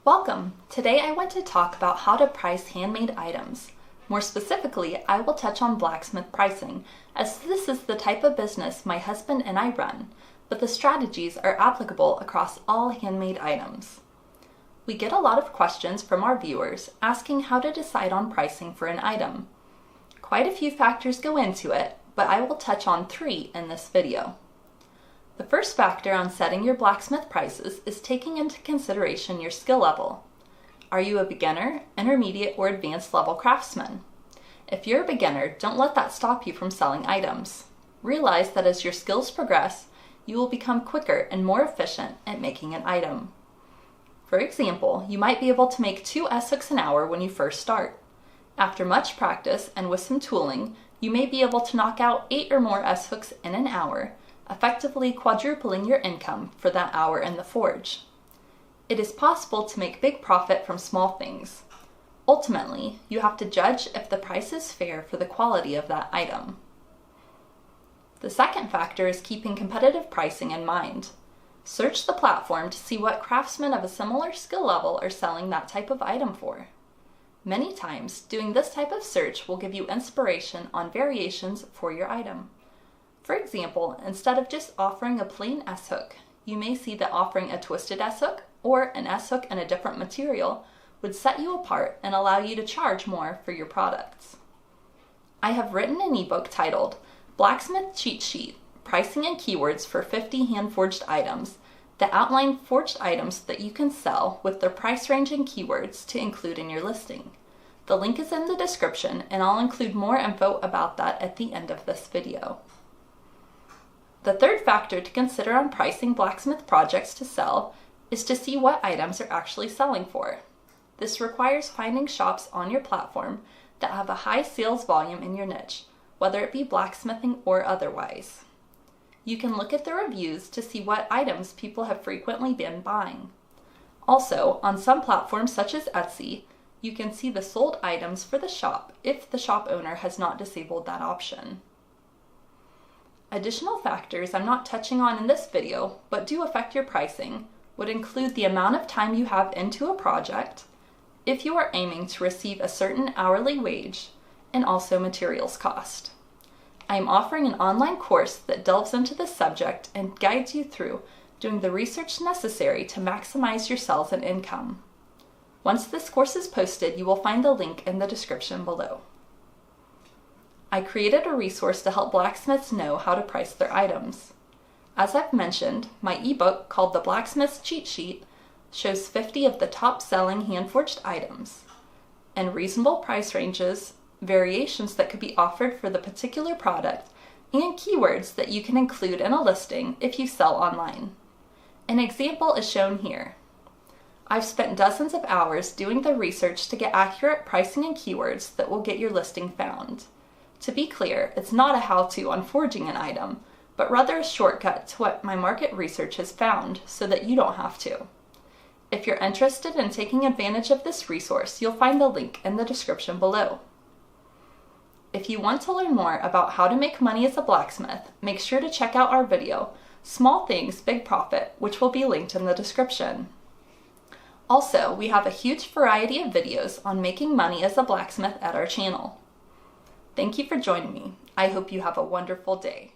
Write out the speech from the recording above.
Welcome! Today I want to talk about how to price handmade items. More specifically, I will touch on blacksmith pricing, as this is the type of business my husband and I run, but the strategies are applicable across all handmade items. We get a lot of questions from our viewers asking how to decide on pricing for an item. Quite a few factors go into it, but I will touch on 3 in this video. The first factor on setting your blacksmith prices is taking into consideration your skill level. Are you a beginner, intermediate, or advanced level craftsman? If you're a beginner, don't let that stop you from selling items. Realize that as your skills progress, you will become quicker and more efficient at making an item. For example, you might be able to make 2 S-hooks an hour when you first start. After much practice and with some tooling, you may be able to knock out 8 or more S-hooks in an hour, effectively quadrupling your income for that hour in the forge. It is possible to make big profit from small things. Ultimately, you have to judge if the price is fair for the quality of that item. The second factor is keeping competitive pricing in mind. Search the platform to see what craftsmen of a similar skill level are selling that type of item for. Many times, doing this type of search will give you inspiration on variations for your item. For example, instead of just offering a plain S-hook, you may see that offering a twisted S-hook or an S-hook in a different material would set you apart and allow you to charge more for your products. I have written an ebook titled Blacksmith Cheat Sheet, Pricing and Keywords for 50 Hand-Forged Items that outline forged items that you can sell with their price range and keywords to include in your listing. The link is in the description, and I'll include more info about that at the end of this video. The third factor to consider on pricing blacksmith projects to sell is to see what items are actually selling for. This requires finding shops on your platform that have a high sales volume in your niche, whether it be blacksmithing or otherwise. You can look at the reviews to see what items people have frequently been buying. Also, on some platforms such as Etsy, you can see the sold items for the shop if the shop owner has not disabled that option. Additional factors I'm not touching on in this video, but do affect your pricing, would include the amount of time you have into a project, if you are aiming to receive a certain hourly wage, and also materials cost. I am offering an online course that delves into this subject and guides you through doing the research necessary to maximize your sales and income. Once this course is posted, you will find the link in the description below. I created a resource to help blacksmiths know how to price their items. As I've mentioned, my ebook called The Blacksmith's Cheat Sheet shows 50 of the top-selling hand-forged items and reasonable price ranges, variations that could be offered for the particular product, and keywords that you can include in a listing if you sell online. An example is shown here. I've spent dozens of hours doing the research to get accurate pricing and keywords that will get your listing found. To be clear, it's not a how-to on forging an item, but rather a shortcut to what my market research has found so that you don't have to. If you're interested in taking advantage of this resource, you'll find the link in the description below. If you want to learn more about how to make money as a blacksmith, make sure to check out our video, Small Things, Big Profit, which will be linked in the description. Also, we have a huge variety of videos on making money as a blacksmith at our channel. Thank you for joining me. I hope you have a wonderful day.